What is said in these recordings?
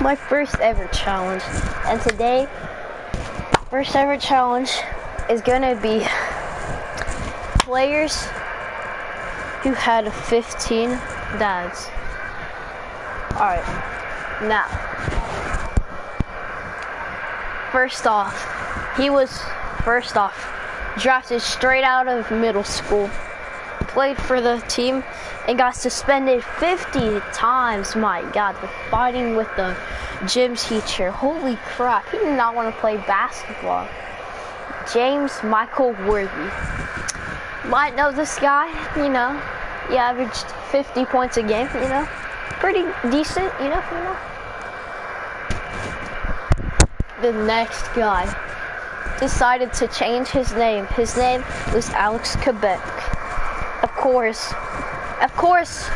my first ever challenge. And today, first ever challenge is gonna be players who had 15 dads. Alright, now, first off, he was drafted straight out of middle school, played for the team, and got suspended 50 times, my God, for fighting with the gym teacher. Holy crap, he did not want to play basketball. James Michael Worthy. Might know this guy, you know. He averaged 50 points a game, you know. Pretty decent, you know. The next guy decided to change his name. His name was Alex Quebec. Of course,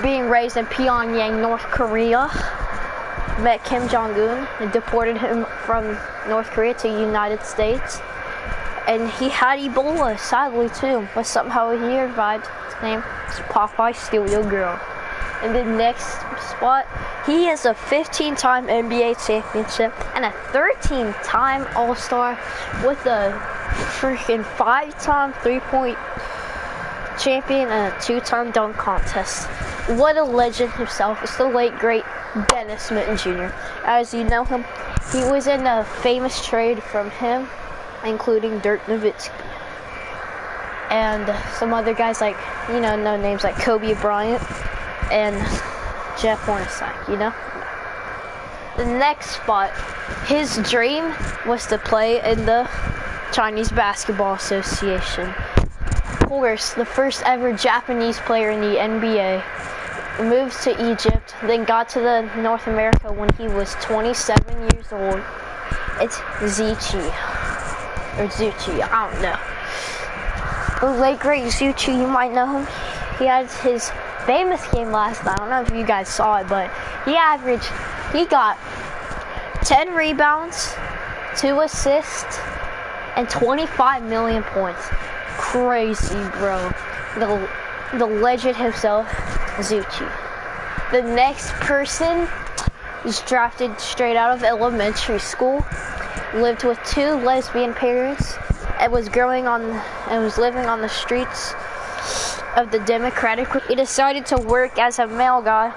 being raised in Pyongyang, North Korea, met Kim Jong-un and deported him from North Korea to the United States. And he had Ebola, sadly too, but somehow he survived. His name is Popeye Steal Your Girl. In the next spot, he is a 15-time NBA championship and a 13-time All-Star with a freaking 5-time three-point champion and a 2-time dunk contest. What a legend himself. It's the late, great Dennis Mitten Jr. As you know him, he was in a famous trade from him, including Dirk Nowitzki. And some other guys like, you know, no names like Kobe Bryant and Jeff Hornacek, you know? The next spot, his dream was to play in the Chinese Basketball Association. Of course, the first ever Japanese player in the NBA, moved to Egypt, then got to North America when he was 27 years old. It's Zucci, I don't know. The late great Zucci, you might know him. He had his famous game last night. I don't know if you guys saw it, but he got 10 rebounds, 2 assists, and 25 million points. Crazy, bro. The legend himself, Zucci. The next person was drafted straight out of elementary school, lived with 2 lesbian parents, and was living on the streets of the Democratic. He decided to work as a mailman,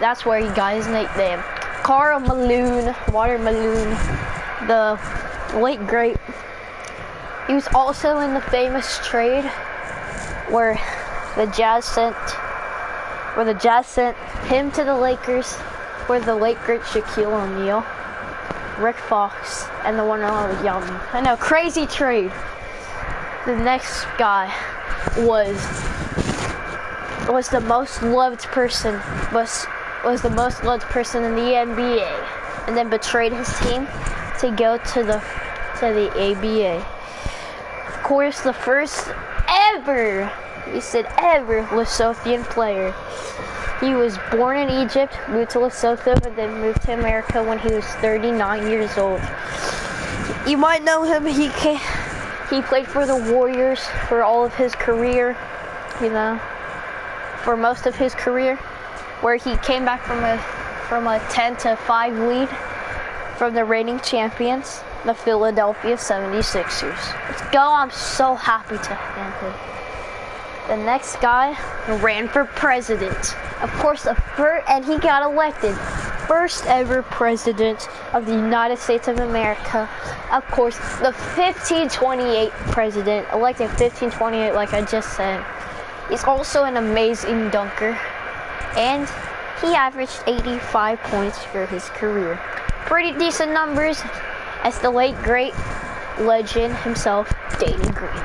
that's where he got his nickname. Karl Malone, Water Malone, the late great. He was also in the famous trade where the Jazz sent him to the Lakers, where the late great Shaquille O'Neal, Rick Fox, and the one and only Yao Ming. I know, crazy trade. The next guy was the most loved person in the NBA, and then betrayed his team to go to the ABA. Of course, the first ever Lesothian player. He was born in Egypt, moved to Lesotho, and then moved to America when he was 39 years old. You might know him. He played for the Warriors for all of his career, you know, for most of his career, where he came back from a 10-5 lead from the reigning champions, the Philadelphia 76ers. Let's go, I'm so happy to have him. The next guy ran for president. Of course, and he got elected. First ever president of the United States of America. Of course, the 1528 president, elected 1528 like I just said. He's also an amazing dunker, and he averaged 85 points for his career. Pretty decent numbers, as the late great legend himself, Danny Green.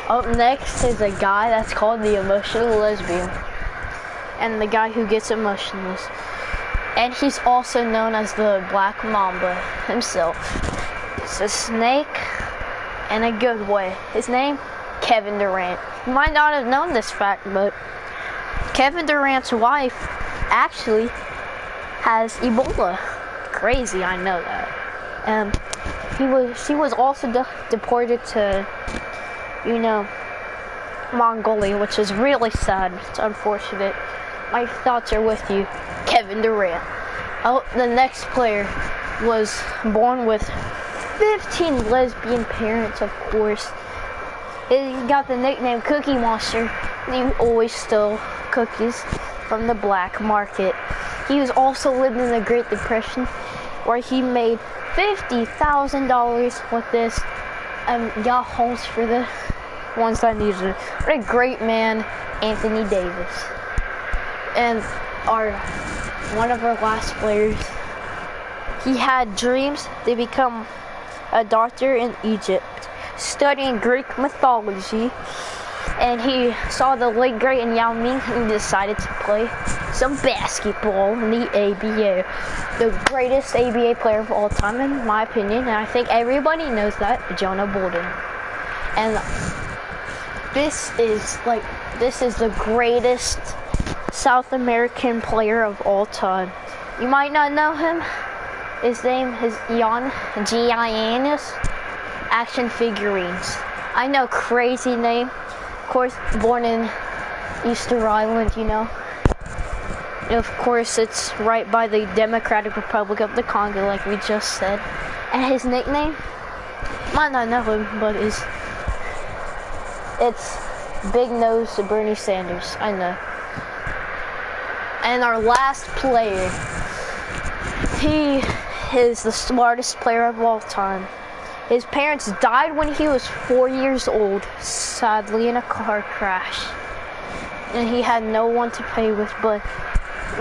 Up next is a guy that's called the emotional lesbian, and the guy who gets emotionless. And he's also known as the Black Mamba himself. He's a snake in a good way. His name, Kevin Durant. You might not have known this fact, but Kevin Durant's wife actually has Ebola. Crazy, I know that. She was also deported to, you know, Mongolia, which is really sad. It's unfortunate. my thoughts are with you, Kevin Durant. Oh, the next player was born with 15 lesbian parents, of course. He got the nickname Cookie Monster. He always stole cookies from the black market. He was also living in the Great Depression, where he made $50,000 with this and got homes for the ones that needed it. What a great man, Anthony Davis. And one of our last players, he had dreams to become a doctor in Egypt, studying Greek mythology, and he saw the late great Yao Ming and decided to play some basketball in the ABA. The greatest ABA player of all time, in my opinion, and I think everybody knows that, Jonah Bolden. And this is the greatest South American player of all time. You might not know him. His name is Ian Giannis Action Figurines. I know, crazy name. Of course, born in Easter Island, you know. Of course, it's right by the Democratic Republic of the Congo, like we just said. And his nickname, might not know him, but it's Big Nose to Bernie Sanders. I know. And our last player, he is the smartest player of all time. His parents died when he was 4 years old, sadly in a car crash. And he had no one to play with, but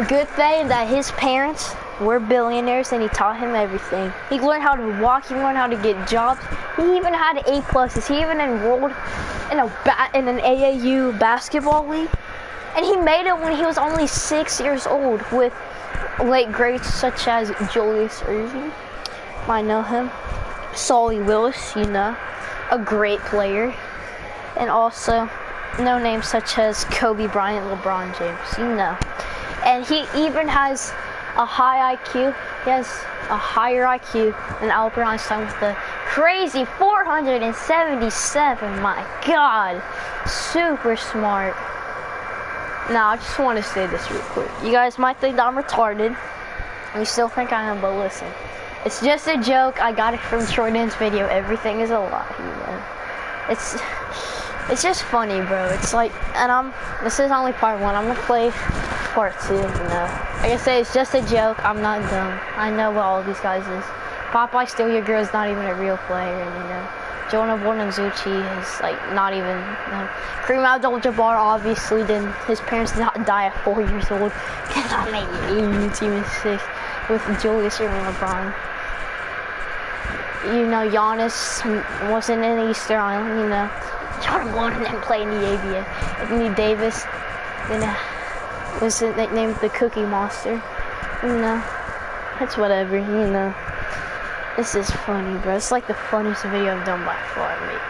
good thing that his parents were billionaires and he taught him everything. He learned how to walk, he learned how to get jobs. He even had A+. He even enrolled in an AAU basketball league. And he made it when he was only 6 years old with late greats such as Julius Erving. Might know him. Solly Willis, you know, a great player. And also no names such as Kobe Bryant, LeBron James, you know. And he even has a high IQ. He has a higher IQ than Albert Einstein with the crazy 477. My God, super smart. Now, I just want to say this real quick. You guys might think I'm retarded. You still think I am, but listen. It's just a joke. I got it from Jordan's video. Everything is a lie, you know. It's just funny, bro. It's like, and this is only part 1. I'm gonna play part 2, you know. Like I say, it's just a joke. I'm not dumb. I know what all of these guys is. Popeye Steal Your Girl is not even a real player, and, you know. Jonah Bolden Zucci is like not even. Kareem Abdul-Jabbar obviously didn't. His parents did not die at 4 years old. Cannot make it team is 6 with Julius Erving, LeBron. You know, Giannis wasn't in Easter Island. You know, Jordan Bolden didn't play in the ABA. Anthony Davis was nicknamed the Cookie Monster. You know, that's whatever. You know. This is funny, bro. It's like the funniest video I've done by far, mate.